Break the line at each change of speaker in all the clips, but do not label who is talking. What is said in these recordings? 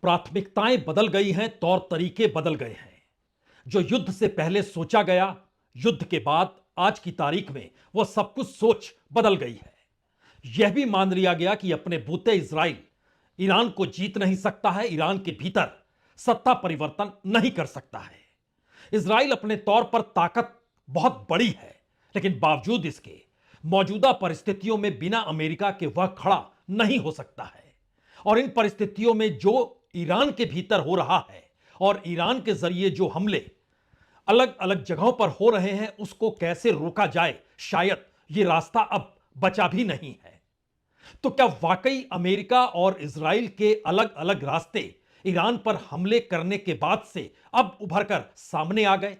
प्राथमिकताएं बदल गई हैं, तौर तरीके बदल गए हैं। जो युद्ध से पहले सोचा गया, युद्ध के बाद आज की तारीख में वह सब कुछ सोच बदल गई है। यह भी मान लिया गया कि अपने बूते इजराइल ईरान को जीत नहीं सकता है, ईरान के भीतर सत्ता परिवर्तन नहीं कर सकता है। इजराइल अपने तौर पर ताकत बहुत बड़ी है, लेकिन बावजूद इसके मौजूदा परिस्थितियों में बिना अमेरिका के वह खड़ा नहीं हो सकता है। और इन परिस्थितियों में जो ईरान के भीतर हो रहा है और ईरान के जरिए जो हमले अलग अलग जगहों पर हो रहे हैं, उसको कैसे रोका जाए, शायद यह रास्ता अब बचा भी नहीं है। तो क्या वाकई अमेरिका और इजराइल के अलग अलग रास्ते ईरान पर हमले करने के बाद से अब उभरकर सामने आ गए?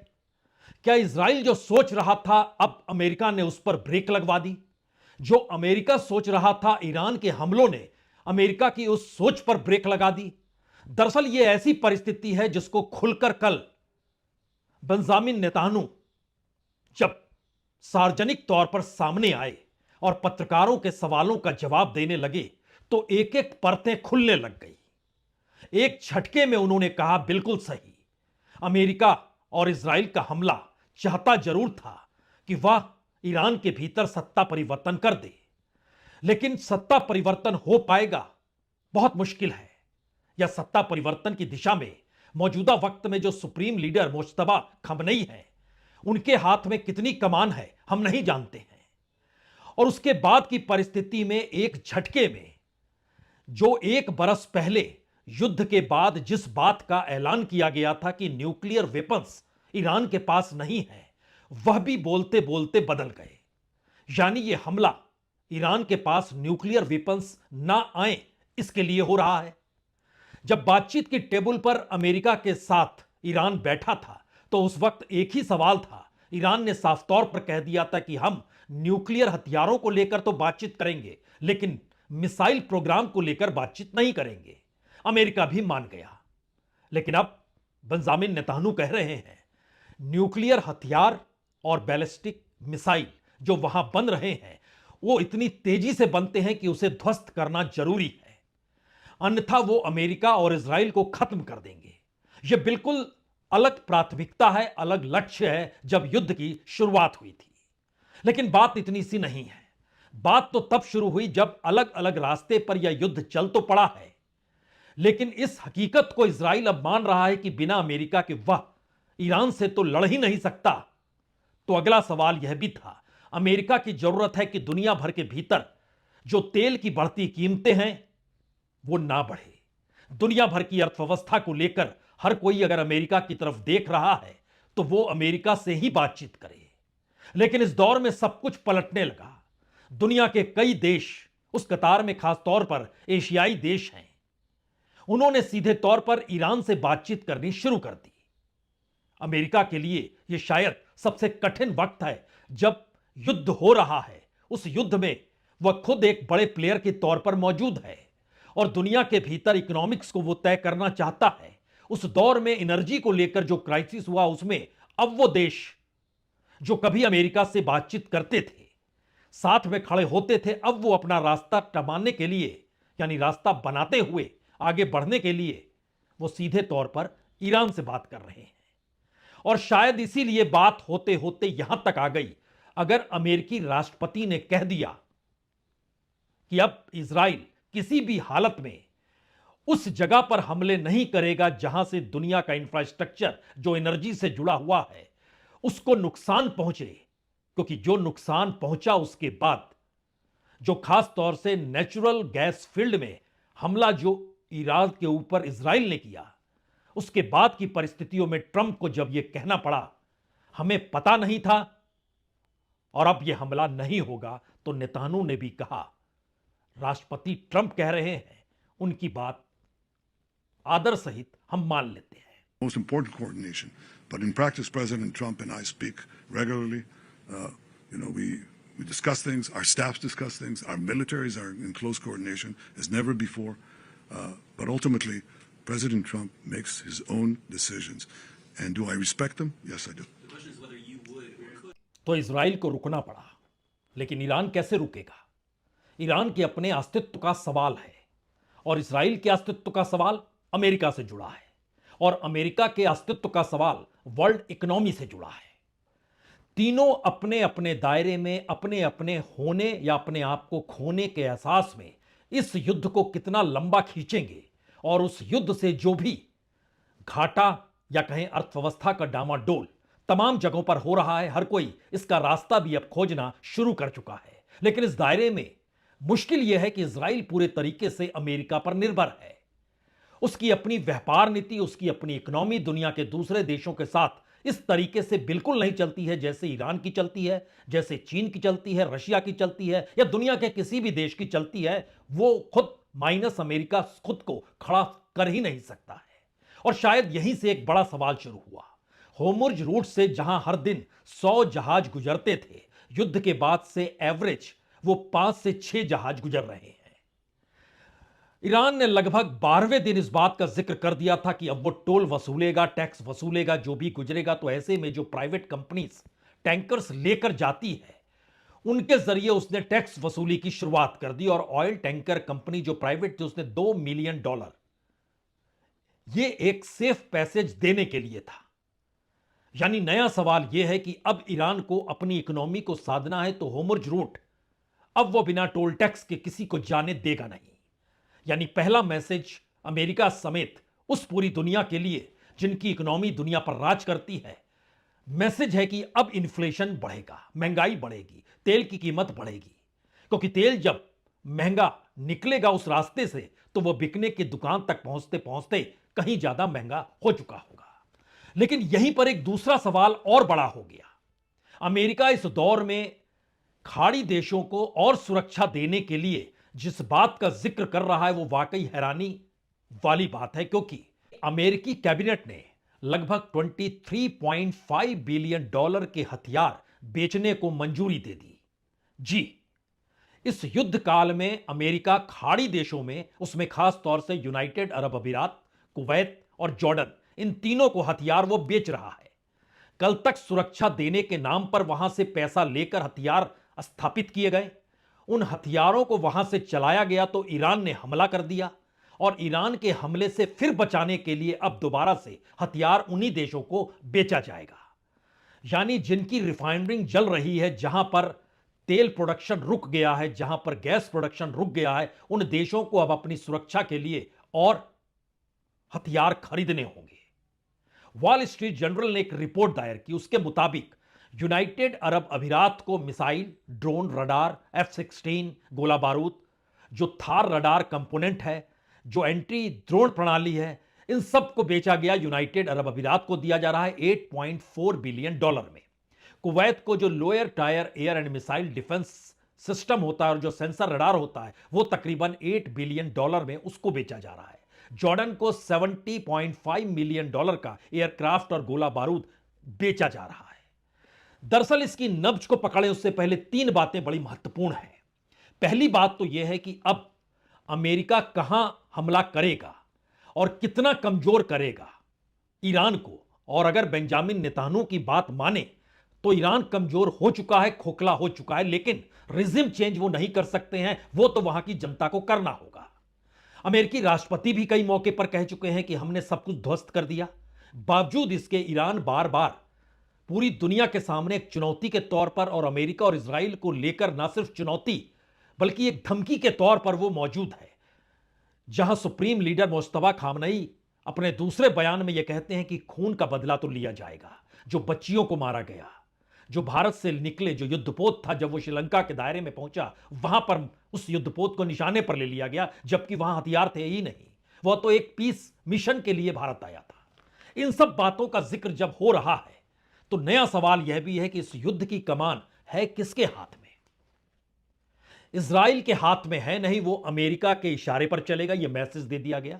क्या इजराइल जो सोच रहा था, अब अमेरिका ने उस पर ब्रेक लगवा दी? जो अमेरिका सोच रहा था, ईरान के हमलों ने अमेरिका की उस सोच पर ब्रेक लगा दी? दरअसल यह ऐसी परिस्थिति है जिसको खुलकर कल बेंजामिन नेतान्याहू जब सार्वजनिक तौर पर सामने आए और पत्रकारों के सवालों का जवाब देने लगे, तो एक एक परतें खुलने लग गई। एक झटके में उन्होंने कहा, बिल्कुल सही, अमेरिका और इजराइल का हमला चाहता जरूर था कि वह ईरान के भीतर सत्ता परिवर्तन कर दे, लेकिन सत्ता परिवर्तन हो पाएगा बहुत मुश्किल है। या सत्ता परिवर्तन की दिशा में मौजूदा वक्त में जो सुप्रीम लीडर मुज्तबा खमनेई है, उनके हाथ में कितनी कमान है हम नहीं जानते हैं। और उसके बाद की परिस्थिति में एक झटके में जो एक बरस पहले युद्ध के बाद जिस बात का ऐलान किया गया था कि न्यूक्लियर वेपन्स ईरान के पास नहीं है, वह भी बोलते बोलते बदल गए। यानी यह हमला ईरान के पास न्यूक्लियर वेपन्स ना आए इसके लिए हो रहा है। जब बातचीत की टेबल पर अमेरिका के साथ ईरान बैठा था, तो उस वक्त एक ही सवाल था। ईरान ने साफ तौर पर कह दिया था कि हम न्यूक्लियर हथियारों को लेकर तो बातचीत करेंगे, लेकिन मिसाइल प्रोग्राम को लेकर बातचीत नहीं करेंगे। अमेरिका भी मान गया। लेकिन अब बेंजामिन नेतान्याहू कह रहे हैं, न्यूक्लियर हथियार और बैलिस्टिक मिसाइल जो वहां बन रहे हैं, वो इतनी तेजी से बनते हैं कि उसे ध्वस्त करना जरूरी है, अन्यथा वो अमेरिका और इजराइल को खत्म कर देंगे। यह बिल्कुल अलग प्राथमिकता है, अलग लक्ष्य है जब युद्ध की शुरुआत हुई थी। लेकिन बात इतनी सी नहीं है। बात तो तब शुरू हुई जब अलग अलग रास्ते पर यह युद्ध चल तो पड़ा है, लेकिन इस हकीकत को इजराइल अब मान रहा है कि बिना अमेरिका के वह ईरान से तो लड़ ही नहीं सकता। तो अगला सवाल यह भी था, अमेरिका की जरूरत है कि दुनिया भर के भीतर जो तेल की बढ़ती कीमतें हैं वो ना बढ़े। दुनिया भर की अर्थव्यवस्था को लेकर हर कोई अगर अमेरिका की तरफ देख रहा है तो वो अमेरिका से ही बातचीत करे। लेकिन इस दौर में सब कुछ पलटने लगा। दुनिया के कई देश, उस कतार में खास तौर पर एशियाई देश हैं, उन्होंने सीधे तौर पर ईरान से बातचीत करनी शुरू कर दी। अमेरिका के लिए यह शायद सबसे कठिन वक्त है जब युद्ध हो रहा है। उस युद्ध में वह खुद एक बड़े प्लेयर के तौर पर मौजूद है और दुनिया के भीतर इकोनॉमिक्स को वो तय करना चाहता है। उस दौर में एनर्जी को लेकर जो क्राइसिस हुआ, उसमें अब वो देश जो कभी अमेरिका से बातचीत करते थे, साथ में खड़े होते थे, अब वो अपना रास्ता टमाने के लिए, यानी रास्ता बनाते हुए आगे बढ़ने के लिए वो सीधे तौर पर ईरान से बात कर रहे हैं। और शायद इसीलिए बात होते होते यहां तक आ गई, अगर अमेरिकी राष्ट्रपति ने कह दिया कि अब इजराइल किसी भी हालत में उस जगह पर हमले नहीं करेगा जहां से दुनिया का इंफ्रास्ट्रक्चर जो एनर्जी से जुड़ा हुआ है उसको नुकसान पहुंचे, क्योंकि जो नुकसान पहुंचा उसके बाद जो खास तौर से नेचुरल गैस फील्ड में हमला जो ईरान के ऊपर इजराइल ने किया, उसके बाद की परिस्थितियों में ट्रंप को जब यह कहना पड़ा हमें पता नहीं था और अब यह हमला नहीं होगा, तो नेतान्याहू ने भी कहा, राष्ट्रपति ट्रंप कह रहे हैं, उनकी बात आदर सहित हम मान लेते हैं।
Most important coordination, but in practice, President Trump and I speak regularly. We discuss things. Our staffs discuss things. Our militaries are in close coordination as never before. But ultimately, President Trump makes his own decisions. And do I respect them? Yes, I do.
The question is whether you would or could.
तो Israel को रुकना पड़ा, लेकिन Iran कैसे रुकेगा? Iran के अपने अस्तित्व का सवाल है और इजराइल के अस्तित्व का सवाल अमेरिका से जुड़ा है और अमेरिका के अस्तित्व का सवाल वर्ल्ड इकोनॉमी से जुड़ा है। तीनों अपने अपने दायरे में अपने अपने होने या अपने आप को खोने के एहसास में इस युद्ध को कितना लंबा खींचेंगे और उस युद्ध से जो भी घाटा या कहें अर्थव्यवस्था का डामाडोल तमाम जगहों पर हो रहा है, हर कोई इसका रास्ता भी अब खोजना शुरू कर चुका है। लेकिन इस दायरे में मुश्किल यह है कि इजराइल पूरे तरीके से अमेरिका पर निर्भर है। उसकी अपनी व्यापार नीति, उसकी अपनी इकोनॉमी दुनिया के दूसरे देशों के साथ इस तरीके से बिल्कुल नहीं चलती है जैसे ईरान की चलती है, जैसे चीन की चलती है, रशिया की चलती है या दुनिया के किसी भी देश की चलती है। वो खुद माइनस अमेरिका खुद को खड़ा कर ही नहीं सकता है। और शायद यहीं से एक बड़ा सवाल शुरू हुआ। होर्मुज रूट से जहां हर दिन 100 जहाज गुजरते थे, युद्ध के बाद से एवरेज वो 5 से 6 जहाज गुजर रहे हैं। ईरान ने लगभग 12वें दिन इस बात का जिक्र कर दिया था कि अब वो टोल वसूलेगा, टैक्स वसूलेगा जो भी गुजरेगा। तो ऐसे में जो प्राइवेट कंपनीज टैंकर्स लेकर जाती है उनके जरिए उसने टैक्स वसूली की शुरुआत कर दी। और ऑयल टैंकर कंपनी जो प्राइवेट थी उसने $2 मिलियन ये एक सेफ पैसेज देने के लिए था। यानी नया सवाल यह है कि अब ईरान को अपनी इकोनॉमी को साधना है तो होर्मुज रूट अब वो बिना टोल टैक्स के किसी को जाने देगा नहीं। यानी पहला मैसेज अमेरिका समेत उस पूरी दुनिया के लिए जिनकी इकोनॉमी दुनिया पर राज करती है, मैसेज है कि अब इन्फ्लेशन बढ़ेगा, महंगाई बढ़ेगी, तेल की कीमत बढ़ेगी। क्योंकि तेल जब महंगा निकलेगा उस रास्ते से तो वह बिकने की दुकान तक पहुंचते पहुंचते कहीं ज्यादा महंगा हो चुका होगा। लेकिन यहीं पर एक दूसरा सवाल और बड़ा हो गया। अमेरिका इस दौर में खाड़ी देशों को और सुरक्षा देने के लिए जिस बात का जिक्र कर रहा है वो वाकई हैरानी वाली बात है। क्योंकि अमेरिकी कैबिनेट ने लगभग $23.5 बिलियन के हथियार बेचने को मंजूरी दे दी। जी, इस युद्ध काल में अमेरिका खाड़ी देशों में, उसमें खास तौर से यूनाइटेड अरब अमीरात, कुवैत और जॉर्डन, इन तीनों को हथियार वो बेच रहा है। कल तक सुरक्षा देने के नाम पर वहां से पैसा लेकर हथियार स्थापित किए गए, उन हथियारों को वहां से चलाया गया तो ईरान ने हमला कर दिया और ईरान के हमले से फिर बचाने के लिए अब दोबारा से हथियार उन्हीं देशों को बेचा जाएगा। यानी जिनकी रिफाइनरिंग जल रही है, जहां पर तेल प्रोडक्शन रुक गया है, जहां पर गैस प्रोडक्शन रुक गया है, उन देशों को अब अपनी सुरक्षा के लिए और हथियार खरीदने होंगे। वॉल स्ट्रीट जर्नल ने एक रिपोर्ट दायर की। उसके मुताबिक यूनाइटेड अरब अमीरात को मिसाइल, ड्रोन, रडार, F-16 गोला बारूद, जो थार रडार कंपोनेंट है, जो एंटी ड्रोन प्रणाली है, इन सब को बेचा गया यूनाइटेड अरब अमीरात को दिया जा रहा है $8.4 बिलियन में। कुवैत को जो lower tyre air and missile defence system होता है और जो सेंसर रडार होता है वो तकरीबन $8 बिलियन में उसको बेचा जा रहा है। जॉर्डन को $70.5 मिलियन का एयरक्राफ्ट और गोला बारूद बेचा जा रहा है। दरअसल इसकी नब्ज को पकड़े उससे पहले 3 बातें बड़ी महत्वपूर्ण हैं। पहली बात तो यह है कि अब अमेरिका कहां हमला करेगा और कितना कमजोर करेगा ईरान को। और अगर बेंजामिन नेतान्याहू की बात माने तो ईरान कमजोर हो चुका है, खोखला हो चुका है, लेकिन रिजिम चेंज वो नहीं कर सकते हैं, वो तो वहां की जनता को करना होगा। अमेरिकी राष्ट्रपति भी कई मौके पर कह चुके हैं कि हमने सब कुछ ध्वस्त कर दिया। बावजूद इसके ईरान बार बार पूरी दुनिया के सामने एक चुनौती के तौर पर और अमेरिका और इजराइल को लेकर ना सिर्फ चुनौती बल्कि एक धमकी के तौर पर वो मौजूद है। जहां सुप्रीम लीडर मुस्तफा खामनई अपने दूसरे बयान में यह कहते हैं कि खून का बदला तो लिया जाएगा। जो बच्चियों को मारा गया, जो भारत से निकले, जो युद्धपोत था, जब वो श्रीलंका के दायरे में पहुंचा वहां पर उस युद्धपोत को निशाने पर ले लिया गया, जबकि वहां हथियार थे ही नहीं। वह तो एक पीस मिशन के लिए भारत आया था। इन सब बातों का जिक्र जब हो रहा है तो नया सवाल यह भी है कि इस युद्ध की कमान है किसके हाथ में। इजराइल के हाथ में है नहीं, वो अमेरिका के इशारे पर चलेगा। यह मैसेज दे दिया गया।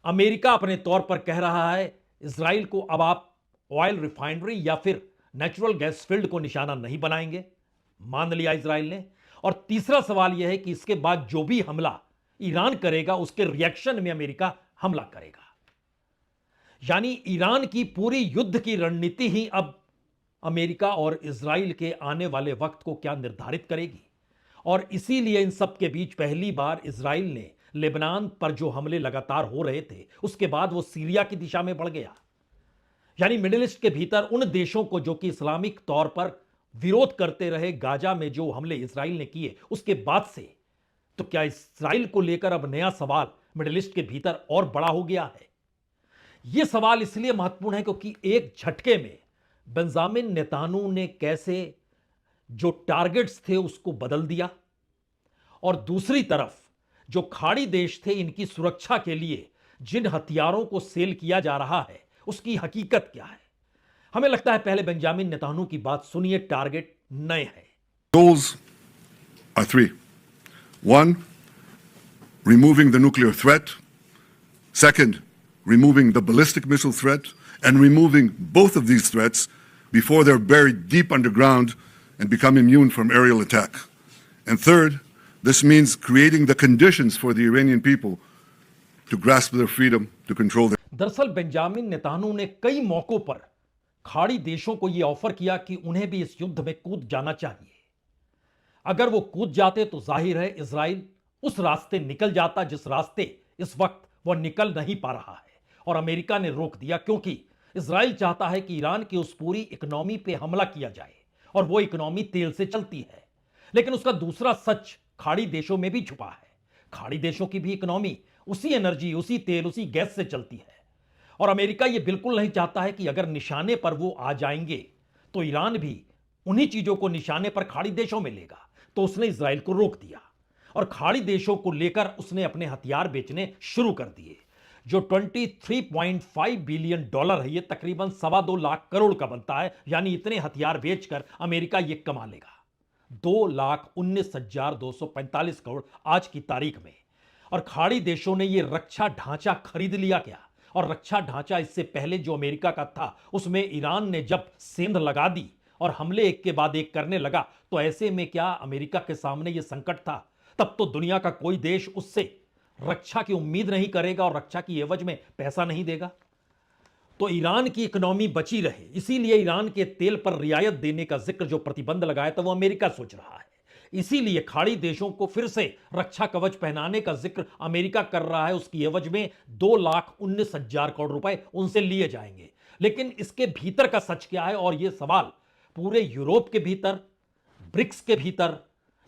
अमेरिका अपने तौर पर कह रहा है इजराइल को अब आप ऑयल रिफाइनरी या फिर नेचुरल गैस फील्ड को निशाना नहीं बनाएंगे, मान लिया इजराइल ने। और तीसरा सवाल यह है कि इसके बाद जो भी हमला ईरान करेगा उसके रिएक्शन में अमेरिका हमला करेगा। यानी ईरान की पूरी युद्ध की रणनीति ही अब अमेरिका और इजराइल के आने वाले वक्त को क्या निर्धारित करेगी। और इसीलिए इन सब के बीच पहली बार इजराइल ने लेबनान पर जो हमले लगातार हो रहे थे उसके बाद वो सीरिया की दिशा में बढ़ गया। यानी मिडिल ईस्ट के भीतर उन देशों को जो कि इस्लामिक तौर पर विरोध करते रहे, गाजा में जो हमले इसराइल ने किए उसके बाद से, तो क्या इसराइल को लेकर अब नया सवाल मिडिल ईस्ट के भीतर और बड़ा हो गया है? यह सवाल इसलिए महत्वपूर्ण है क्योंकि एक झटके में बेंजामिन नेतान्याहू ने कैसे जो टारगेट्स थे उसको बदल दिया, और दूसरी तरफ जो खाड़ी देश थे इनकी सुरक्षा के लिए जिन हथियारों को सेल किया जा रहा है उसकी हकीकत क्या है। हमें लगता है पहले बेंजामिन नेतान्याहू की बात सुनिए, टारगेट नए हैं।
Goals are three. One, removing the nuclear threat. Second, removing the ballistic missile threat, and removing both of these threats before they're buried deep underground and become immune from aerial attack. And third, this means creating the conditions for the Iranian people to grasp their freedom, to control their.
दरअसल Benjamin Netanyahu ने कई मौकों पर खाड़ी देशों को यह offer किया कि उन्हें भी इस युद्ध में कूद जाना चाहिए। अगर वो कूद जाते तो जाहिर है इजराइल उस रास्ते निकल जाता जिस रास्ते इस वक्त वो निकल नहीं पा रहा है, और अमेरिका ने रोक दिया क्योंकि इजराइल चाहता है कि ईरान की उस पूरी इकोनॉमी पे हमला किया जाए, और वो इकोनॉमी तेल से चलती है। लेकिन उसका दूसरा सच खाड़ी देशों में भी छुपा है। खाड़ी देशों की भी इकोनॉमी उसी एनर्जी, उसी तेल, उसी गैस से चलती है, और अमेरिका यह बिल्कुल नहीं चाहता है कि अगर निशाने पर वो आ जाएंगे तो ईरान भी उन्हीं चीजों को निशाने पर खाड़ी देशों में लेगा। तो उसने इजराइल को रोक दिया और खाड़ी देशों को लेकर उसने अपने हथियार बेचने शुरू कर दिए। जो 23.5 बिलियन डॉलर है, ये तकरीबन 2.25 लाख करोड़ का बनता है। यानी इतने हथियार बेचकर अमेरिका ये कमा लेगा 2,19,245 करोड़ आज की तारीख में। और खाड़ी देशों ने यह रक्षा ढांचा खरीद लिया क्या? और रक्षा ढांचा इससे पहले जो अमेरिका का था उसमें ईरान ने जब सेंध लगा दी और हमले एक के बाद एक करने लगा, तो ऐसे में क्या अमेरिका के सामने यह संकट था? तब तो दुनिया का कोई देश उससे रक्षा की उम्मीद नहीं करेगा और रक्षा की एवज में पैसा नहीं देगा। तो ईरान की इकोनॉमी बची रहे, इसीलिए ईरान के तेल पर रियायत देने का जिक्र, जो प्रतिबंध लगाया था, वो अमेरिका सोच रहा है। इसीलिए खाड़ी देशों को फिर से रक्षा कवच पहनाने का जिक्र अमेरिका कर रहा है। उसकी एवज में 2,19,000 करोड़ रुपए उनसे लिए जाएंगे। लेकिन इसके भीतर का सच क्या है? और यह सवाल पूरे यूरोप के भीतर, ब्रिक्स के भीतर,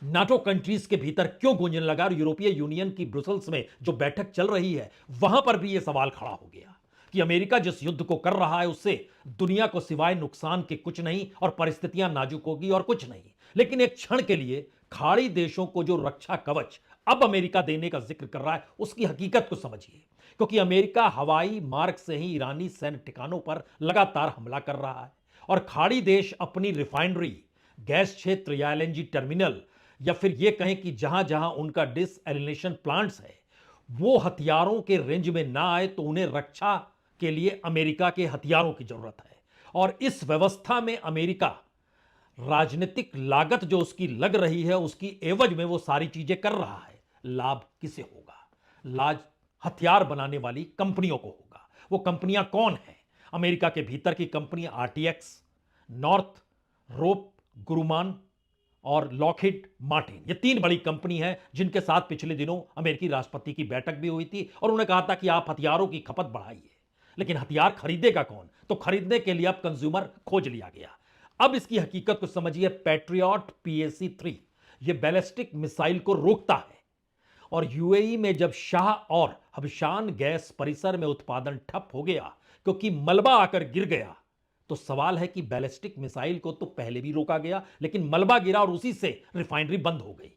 नाटो कंट्रीज के भीतर क्यों गूंजने लगा? और यूरोपीय यूनियन की ब्रुसेल्स में जो बैठक चल रही है वहां पर भी यह सवाल खड़ा हो गया कि अमेरिका जिस युद्ध को कर रहा है उससे दुनिया को सिवाय नुकसान के कुछ नहीं, और परिस्थितियां नाजुक होगी और कुछ नहीं। लेकिन एक क्षण के लिए खाड़ी देशों को जो रक्षा कवच अब अमेरिका देने का जिक्र कर रहा है उसकी हकीकत को समझिए। क्योंकि अमेरिका हवाई मार्ग से ही ईरानी सैन्य ठिकानों पर लगातार हमला कर रहा है, और खाड़ी देश अपनी रिफाइनरी, गैस क्षेत्र या एलएनजी टर्मिनल, या फिर यह कहें कि जहां जहां उनका डिसएलिनेशन प्लांट्स है, वो हथियारों के रेंज में ना आए तो उन्हें रक्षा के लिए अमेरिका के हथियारों की जरूरत है। और इस व्यवस्था में अमेरिका राजनीतिक लागत जो उसकी लग रही है उसकी एवज में वो सारी चीजें कर रहा है। लाभ किसे होगा? लाभ हथियार बनाने वाली कंपनियों को होगा। वो कंपनियां कौन हैं? अमेरिका के भीतर की कंपनियां आरटीएक्स, नॉर्थ रोप ग्रुमान और लॉकहीड मार्टिन, ये 3 बड़ी कंपनी है जिनके साथ पिछले दिनों अमेरिकी राष्ट्रपति की बैठक भी हुई थी और उन्होंने कहा था कि आप हथियारों की खपत बढ़ाइए। लेकिन हथियार खरीदेगा कौन? तो खरीदने के लिए अब कंज्यूमर खोज लिया गया। अब इसकी हकीकत को समझिए। पैट्रियट PAC-3 ये बैलिस्टिक मिसाइल को रोकता है, और यूएई में जब शाह और हबशान गैस परिसर में उत्पादन ठप हो गया क्योंकि मलबा आकर गिर गया, तो सवाल है कि बैलिस्टिक मिसाइल को तो पहले भी रोका गया, लेकिन मलबा गिरा और उसी से रिफाइनरी बंद हो गई।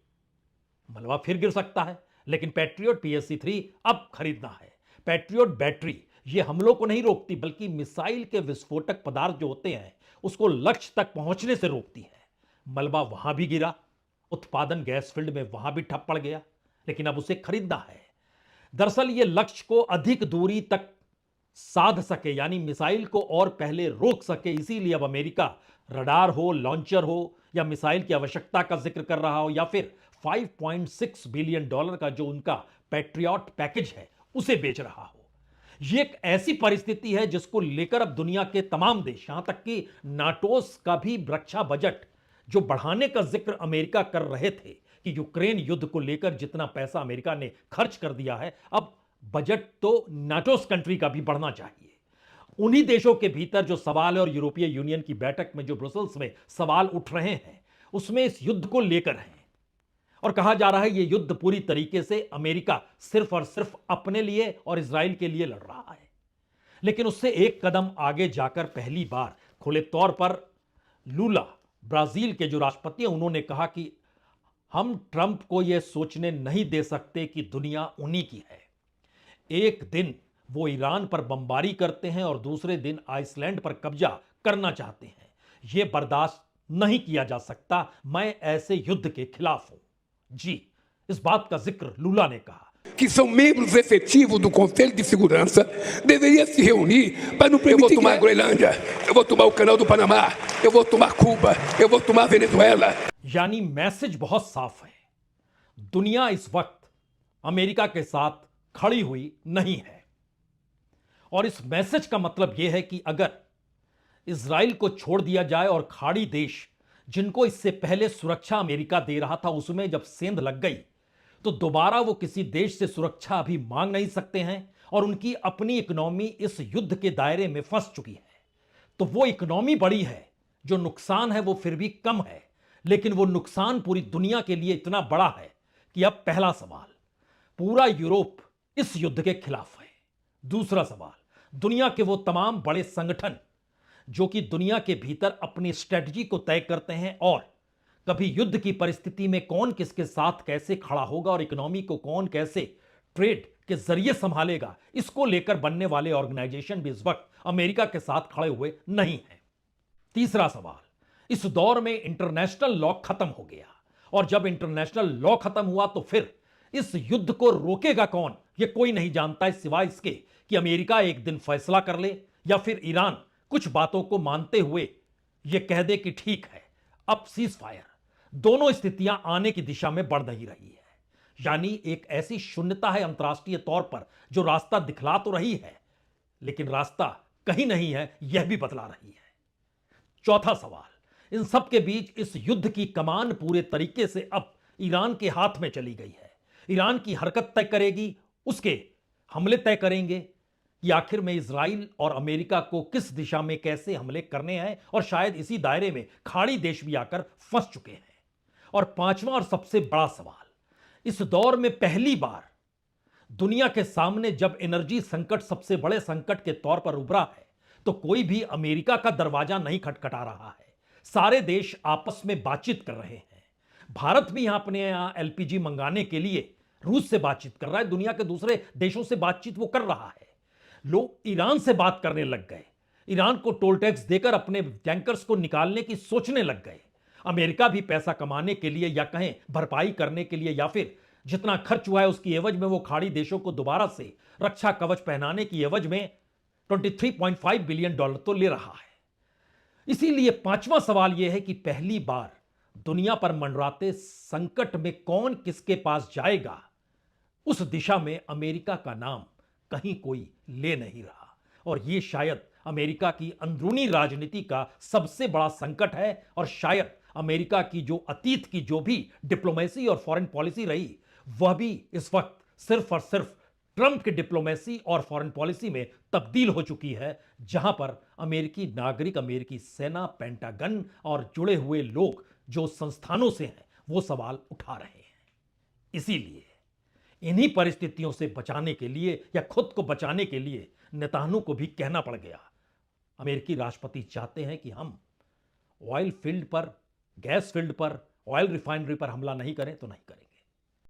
मलबा फिर गिर सकता है, लेकिन पैट्रियट PAC-3 अब खरीदना है। पैट्रियट बैटरी ये हमलों को नहीं रोकती, बल्कि मिसाइल के विस्फोटक पदार्थ जो होते हैं उसको लक्ष्य तक पहुंचने से रोकती है। मलबा वहां भी गिरा, उत्पादन गैस फील्ड में वहां भी ठप पड़ गया, लेकिन अब उसे खरीदना है। दरअसल यह लक्ष्य को अधिक दूरी तक साध सके, यानी मिसाइल को और पहले रोक सके। इसीलिए अब अमेरिका रडार हो, लॉन्चर हो, या मिसाइल की आवश्यकता का जिक्र कर रहा हो, या फिर $5.6 बिलियन का जो उनका पैट्रियट पैकेज है उसे बेच रहा हो। यह एक ऐसी परिस्थिति है जिसको लेकर अब दुनिया के तमाम देश, यहां तक कि नाटोस का भी रक्षा बजट जो बढ़ाने का जिक्र अमेरिका कर रहे थे कि यूक्रेन युद्ध को लेकर जितना पैसा अमेरिका ने खर्च कर दिया है, अब बजट तो नाटोस कंट्री का भी बढ़ना चाहिए। उन्हीं देशों के भीतर जो सवाल है और यूरोपीय यूनियन की बैठक में जो ब्रुसेल्स में सवाल उठ रहे हैं, उसमें इस युद्ध को लेकर है और कहा जा रहा है यह युद्ध पूरी तरीके से अमेरिका सिर्फ और सिर्फ अपने लिए और इजराइल के लिए लड़ रहा है। लेकिन उससे एक कदम आगे जाकर पहली बार खुले तौर पर लूला, ब्राजील के जो राष्ट्रपति हैं, उन्होंने कहा कि हम ट्रंप को यह सोचने नहीं दे सकते कि दुनिया उन्हीं की है। एक दिन वो ईरान पर बमबारी करते हैं और दूसरे दिन आइसलैंड पर कब्जा करना चाहते हैं। यह बर्दाश्त नहीं किया जा सकता। मैं ऐसे युद्ध के खिलाफ हूं। जी, इस बात का जिक्र लूला ने कहा
que são membros efetivos do Conselho de Segurança, deveria se reunir para não permitir. Eu vou tomar a Groenlândia, eu vou tomar o Canal do Panamá, eu vou tomar Cuba, eu vou tomar Venezuela.
यानी message बहुत साफ है। दुनिया इस वक्त America के साथ खड़ी हुई नहीं है और इस मैसेज का मतलब यह है कि अगर इजराइल को छोड़ दिया जाए और खाड़ी देश जिनको इससे पहले सुरक्षा अमेरिका दे रहा था, उसमें जब सेंध लग गई तो दोबारा वो किसी देश से सुरक्षा अभी मांग नहीं सकते हैं और उनकी अपनी इकोनॉमी इस युद्ध के दायरे में फंस चुकी है। तो वो इकोनॉमी बड़ी है, जो नुकसान है वो फिर भी कम है, लेकिन वो नुकसान पूरी दुनिया के लिए इतना बड़ा है कि अब पहला सवाल, पूरा यूरोप इस युद्ध के खिलाफ है। दूसरा सवाल, दुनिया के वो तमाम बड़े संगठन जो कि दुनिया के भीतर अपनी स्ट्रेटजी को तय करते हैं और कभी युद्ध की परिस्थिति में कौन किसके साथ कैसे खड़ा होगा और इकोनॉमी को कौन कैसे ट्रेड के जरिए संभालेगा, इसको लेकर बनने वाले ऑर्गेनाइजेशन भी इस वक्त अमेरिका के साथ खड़े हुए नहीं हैं। तीसरा सवाल, इस दौर में इंटरनेशनल लॉ खत्म हो गया और जब इंटरनेशनल लॉ खत्म हुआ तो फिर इस युद्ध को रोकेगा कौन, यह कोई नहीं जानता है सिवाय इसके कि अमेरिका एक दिन फैसला कर ले या फिर ईरान कुछ बातों को मानते हुए यह कह दे कि ठीक है अब सीज फायर। दोनों स्थितियां आने की दिशा में बढ़ नहीं रही है, यानी एक ऐसी शून्यता है अंतर्राष्ट्रीय तौर पर जो रास्ता दिखला तो रही है लेकिन रास्ता कहीं नहीं है, यह भी बतला रही है। चौथा सवाल, इन सब के बीच इस युद्ध की कमान पूरे तरीके से अब ईरान के हाथ में चली गई है। ईरान की हरकत तय करेगी, उसके हमले तय करेंगे कि आखिर में इजराइल और अमेरिका को किस दिशा में कैसे हमले करने हैं और शायद इसी दायरे में खाड़ी देश भी आकर फंस चुके हैं। और पांचवा और सबसे बड़ा सवाल, इस दौर में पहली बार दुनिया के सामने जब एनर्जी संकट सबसे बड़े संकट के तौर पर उभरा है तो कोई भी अमेरिका का दरवाजा नहीं खटखटा रहा है। सारे देश आपस में बातचीत कर रहे हैं। भारत भी यहां अपने यहां एलपीजी मंगाने के लिए रूस से बातचीत कर रहा है, दुनिया के दूसरे देशों से बातचीत वो कर रहा है। लोग ईरान से बात करने लग गए, ईरान को टोल टैक्स देकर अपने टैंकर्स को निकालने की सोचने लग गए। अमेरिका भी पैसा कमाने के लिए या कहें भरपाई करने के लिए या फिर जितना खर्च हुआ है उसकी एवज में वो खाड़ी देशों को दोबारा से रक्षा कवच पहनाने की एवज में $23.5 बिलियन तो ले रहा है। इसीलिए पांचवा सवाल यह है कि पहली बार दुनिया पर मंडराते संकट में कौन किसके पास जाएगा, उस दिशा में अमेरिका का नाम कहीं कोई ले नहीं रहा और यह शायद अमेरिका की अंदरूनी राजनीति का सबसे बड़ा संकट है और शायद अमेरिका की जो अतीत की जो भी डिप्लोमेसी और फॉरेन पॉलिसी रही वह भी इस वक्त सिर्फ और सिर्फ ट्रंप की डिप्लोमेसी और फॉरेन पॉलिसी में तब्दील हो चुकी है, जहां पर अमेरिकी नागरिक, अमेरिकी सेना, पेंटागन और जुड़े हुए लोग जो संस्थानों से हैं वो सवाल उठा रहे हैं। इसीलिए इन्हीं परिस्थितियों से बचाने के लिए या खुद को बचाने के लिए नेतान्याहू को भी कहना पड़ गया। अमेरिकी राष्ट्रपति चाहते हैं कि हम ऑयल फील्ड पर, गैस फील्ड पर, ऑयल रिफाइनरी पर हमला नहीं करें तो नहीं करें।